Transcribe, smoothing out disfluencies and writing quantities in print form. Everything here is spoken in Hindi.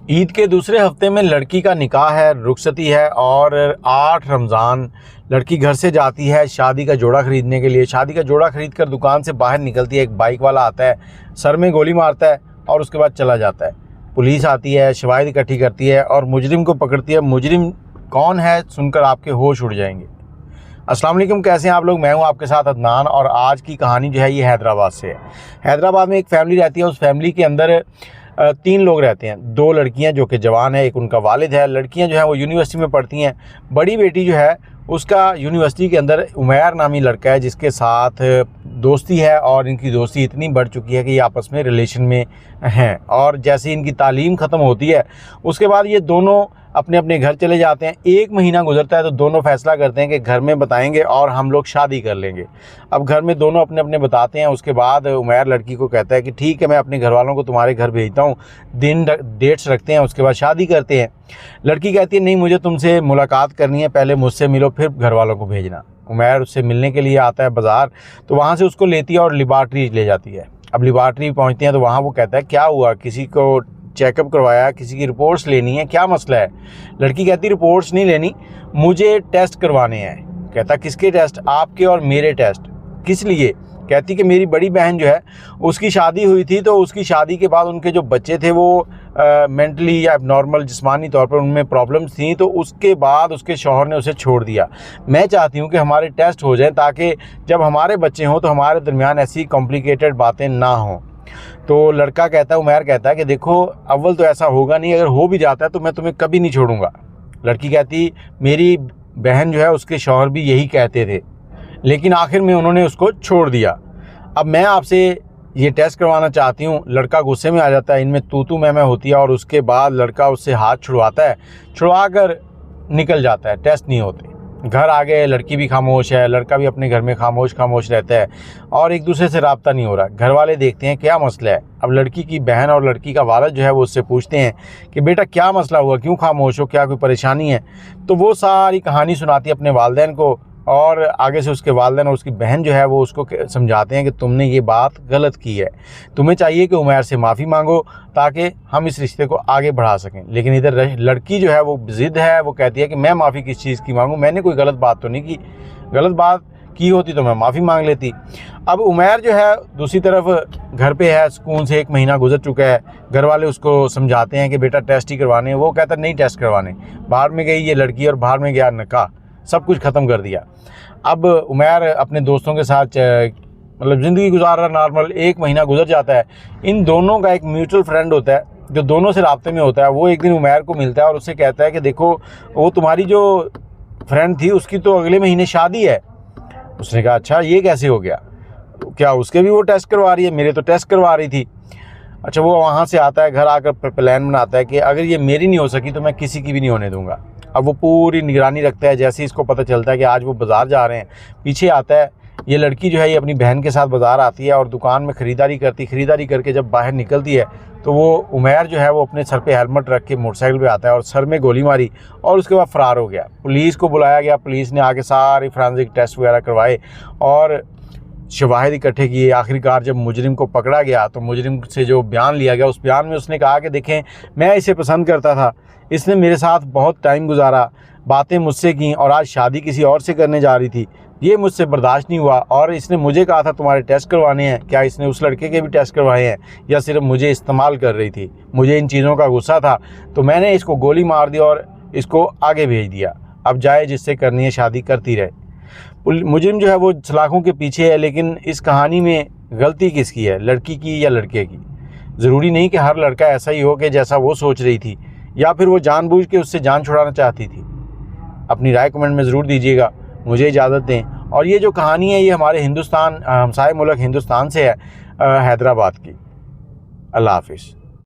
ईद के दूसरे हफ्ते में लड़की का निकाह है, रुखसती है और 8 रमज़ान लड़की घर से जाती है शादी का जोड़ा ख़रीदने के लिए। शादी का जोड़ा ख़रीद कर दुकान से बाहर निकलती है, एक बाइक वाला आता है, सर में गोली मारता है और उसके बाद चला जाता है। पुलिस आती है, शवाहिद इकट्ठी करती है और मुजरिम को पकड़ती है। मुजरिम कौन है सुनकर आपके होश उड़ जाएंगे। अस्सलाम वालेकुम, कैसे हैं आप लोग। मैं हूं आपके साथ अदनान और आज की कहानी जो है ये हैदराबाद से है। हैदराबाद में एक फैमिली रहती है, उस फैमिली के अंदर 3 लोग रहते हैं। 2 लड़कियां जो कि जवान है, एक उनका वालिद है। लड़कियां जो है वो यूनिवर्सिटी में पढ़ती हैं। बड़ी बेटी जो है उसका यूनिवर्सिटी के अंदर उमैर नामी लड़का है जिसके साथ दोस्ती है और इनकी दोस्ती इतनी बढ़ चुकी है कि ये आपस में रिलेशन में हैं। और जैसे इनकी तालीम ख़त्म होती है उसके बाद ये दोनों अपने अपने घर चले जाते हैं। 1 महीना गुजरता है तो दोनों फैसला करते हैं कि घर में बताएंगे और हम लोग शादी कर लेंगे। अब घर में दोनों अपने अपने बताते हैं। उसके बाद उमैर लड़की को कहता है कि ठीक है, मैं अपने घर वालों को तुम्हारे घर भेजता हूँ, दिन डेट्स रखते हैं, उसके बाद शादी करते हैं। लड़की कहती है नहीं, मुझे तुमसे मुलाकात करनी है, पहले मुझसे मिलो फिर घर वालों को भेजना। उमैर उससे मिलने के लिए आता है बाज़ार, तो वहाँ से उसको लेती है और लिबार्ट्री ले जाती है। अब लिबार्ट्री पहुँचते हैं तो वहाँ वो कहता है क्या हुआ, किसी को चेकअप करवाया, किसी की रिपोर्ट्स लेनी है, क्या मसला है। लड़की कहती रिपोर्ट्स नहीं लेनी, मुझे टेस्ट करवाने हैं। कहता किसके टेस्ट, आपके और मेरे टेस्ट। किस लिए। कहती कि मेरी बड़ी बहन जो है उसकी शादी हुई थी, तो उसकी शादी के बाद उनके जो बच्चे थे वो मेंटली या नॉर्मल जिस्मानी तौर पर उनमें प्रॉब्लम्स थी, तो उसके बाद उसके शौहर ने उसे छोड़ दिया। मैं चाहती हूँ कि हमारे टेस्ट हो जाएं ताकि जब हमारे बच्चे हों तो हमारे दरमियान ऐसी कॉम्प्लिकेटेड बातें ना हों। तो लड़का कहता है, उमैर कहता है कि देखो अव्वल तो ऐसा होगा नहीं, अगर हो भी जाता है तो मैं तुम्हें कभी नहीं छोड़ूंगा। लड़की कहती मेरी बहन जो है उसके शौहर भी यही कहते थे, लेकिन आखिर में उन्होंने उसको छोड़ दिया। अब मैं आपसे ये टेस्ट करवाना चाहती हूँ। लड़का गुस्से में आ जाता है, इनमें तू मैं होती है और उसके बाद लड़का उससे हाथ छुड़वाता है, छुड़वा कर निकल जाता है। टेस्ट नहीं होते। घर आ गए, लड़की भी खामोश है, लड़का भी अपने घर में खामोश रहता है और एक दूसरे से राब्ता नहीं हो रहा। घर वाले देखते हैं क्या मसला है। अब लड़की की बहन और लड़की का वालिद जो है वो उससे पूछते हैं कि बेटा क्या मसला हुआ, क्यों खामोश हो, क्या कोई परेशानी है। तो वो सारी कहानी सुनाती है अपने वालिदैन को और आगे से उसके वालिदैन और उसकी बहन जो है वो उसको समझाते हैं कि तुमने ये बात गलत की है, तुम्हें चाहिए कि उमैर से माफ़ी मांगो ताकि हम इस रिश्ते को आगे बढ़ा सकें। लेकिन इधर लड़की जो है वो ज़िद है, वो कहती है कि मैं माफ़ी किस चीज़ की मांगूँ, मैंने कोई गलत बात तो नहीं की, गलत बात की होती तो मैं माफ़ी मांग लेती। अब उमैर जो है दूसरी तरफ घर पे है, सुकून से 1 महीना गुजर चुका है। घर वाले उसको समझाते हैं कि बेटा टेस्ट ही करवाने हैं। वो कहता नहीं टेस्ट करवाने। बाहर में गई ये लड़की और बाहर में गया निकाह, सब कुछ ख़त्म कर दिया। अब उमैर अपने दोस्तों के साथ मतलब ज़िंदगी गुजार रहा नॉर्मल। 1 महीना गुजर जाता है। इन दोनों का एक म्यूचुअल फ्रेंड होता है जो दोनों से राब्ते में होता है। वो एक दिन उमैर को मिलता है और उससे कहता है कि देखो वो तुम्हारी जो फ्रेंड थी उसकी तो अगले महीने शादी है। उसने कहा अच्छा ये कैसे हो गया, क्या उसके भी वो टेस्ट करवा रही है, मेरे तो टेस्ट करवा रही थी। अच्छा, वो वहाँ से आता है, घर आकर प्लान बनाता है कि अगर ये मेरी नहीं हो सकी तो मैं किसी की भी नहीं होने दूंगा। अब वो पूरी निगरानी रखता है। जैसे ही इसको पता चलता है कि आज वो बाज़ार जा रहे हैं, पीछे आता है। ये लड़की जो है ये अपनी बहन के साथ बाज़ार आती है और दुकान में ख़रीदारी करके जब बाहर निकलती है तो वो उमैर जो है वो अपने सर पे हेलमेट रख के मोटरसाइकिल पे आता है और सर में गोली मारी और उसके बाद फ़रार हो गया। पुलिस को बुलाया गया, पुलिस ने आके सारे फोरेंसिक टेस्ट वगैरह करवाए और शवाहिद इकट्ठे किए। आखिरकार जब मुजरिम को पकड़ा गया तो मुजरिम से जो बयान लिया गया उस बयान में उसने कहा कि देखें मैं इसे पसंद करता था, इसने मेरे साथ बहुत टाइम गुजारा, बातें मुझसे की और आज शादी किसी और से करने जा रही थी, ये मुझसे बर्दाश्त नहीं हुआ और इसने मुझे कहा था तुम्हारे टेस्ट करवाने हैं। क्या इसने उस लड़के के भी टेस्ट करवाए हैं या सिर्फ मुझे इस्तेमाल कर रही थी। मुझे इन चीज़ों का गुस्सा था तो मैंने इसको गोली मार दी और इसको आगे भेज दिया। अब जाए जिससे करनी है शादी करती रहे। मुजरिम जो है वो सलाखों के पीछे है, लेकिन इस कहानी में गलती किसकी है, लड़की की या लड़के की। ज़रूरी नहीं कि हर लड़का ऐसा ही हो कि जैसा वो सोच रही थी, या फिर वो जानबूझ के उससे जान छुड़ाना चाहती थी। अपनी राय कमेंट में ज़रूर दीजिएगा। मुझे इजाज़त दें। और ये जो कहानी है ये हमारे हिंदुस्तान, हमसाये मुल्क हिंदुस्तान से है, हैदराबाद की। अल्लाह हाफिज़।